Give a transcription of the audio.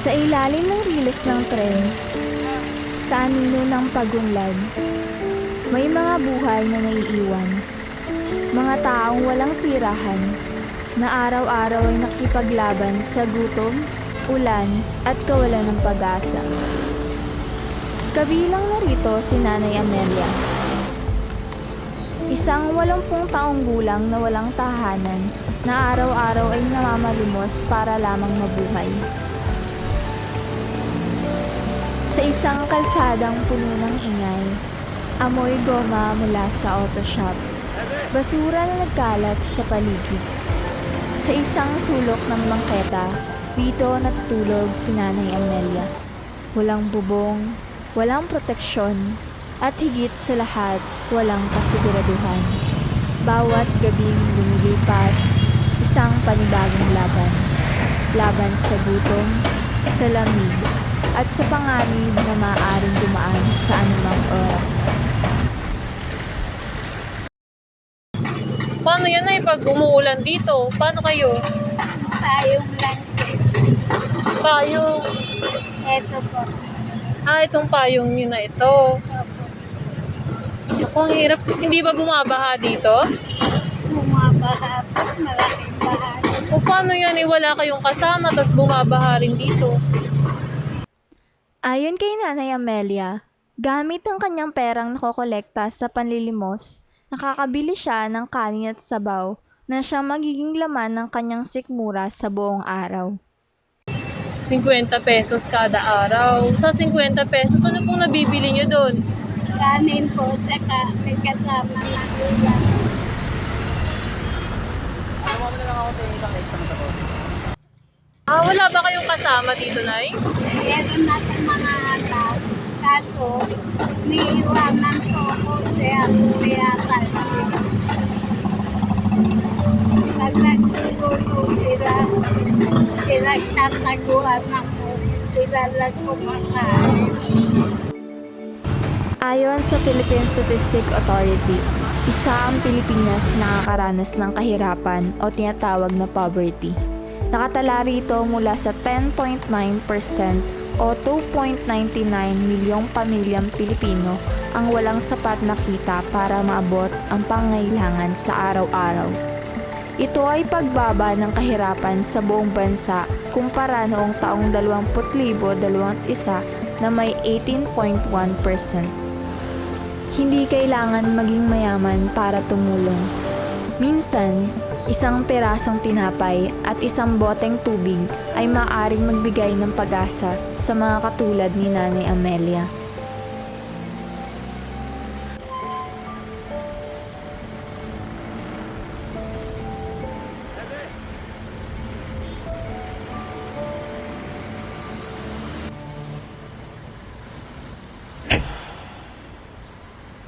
Sa ilalim ng riles ng tren, sa anino ng pagunlad, may mga buhay na naiiwan. Mga taong walang tirahan na araw-araw ay nakipaglaban sa gutom, ulan at kawalan ng pag-asa. Kabilang narito si Nanay Amelia, isang 80 taong gulang na walang tahanan na araw-araw ay namamalimos para lamang mabuhay. Sa isang kalsadang puno ng ingay, amoy goma mula sa auto shop, basura na nagkalat sa paligid. Sa isang sulok ng bangketa, dito natutulog si Nanay Amelia. Walang bubong, walang proteksyon, at higit sa lahat, walang kasiguraduhan. Bawat gabing lumilipas, isang panibagong laban. Laban sa gutom, sa lamig, at sa panganib na maaaring dumaan sa anumang oras. Paano yan ay pag umuulan dito? Paano kayo? Tayong lang. Payong. Eto po. Itong payong nyo na ito. Opo. Ako, ang hirap. Hindi ba bumabaha dito? Bumabaha po. Malaking baha. O paano yan eh? Wala kayong kasama, tas bumabaha rin dito. Ayon kay Nanay Amelia, gamit ang kanyang perang nakokolekta sa panlilimos, nakakabili siya ng kanin at sabaw na siyang magiging laman ng kanyang sikmura sa buong araw. 50 pesos kada araw. Sa 50 pesos, ano pong nabibili nyo doon? Kanin po. Saka may kasama na ulam. Wala ba kayong kasama dito, Nay? Meron na sa mga anak. Kaso, niiwanan po ako siya. Kaya pag nagtutulog sila, sila tataguan ako. Sila lang kumakain. Ayon sa Philippine Statistic Authority, isa ang Pilipinas na nakakaranas ng kahirapan o tinatawag na poverty. Nakatala rito mula sa 10.9% o 2.99 milyong pamilyang Pilipino ang walang sapat na kita para maabot ang pangangailangan sa araw-araw. Ito ay pagbaba ng kahirapan sa buong bansa kumpara noong taong 2021 na may 18.1%. Hindi kailangan maging mayaman para tumulong. Minsan, isang perasong tinapay at isang boteng tubig ay maaaring magbigay ng pag-asa sa mga katulad ni Nanay Amelia.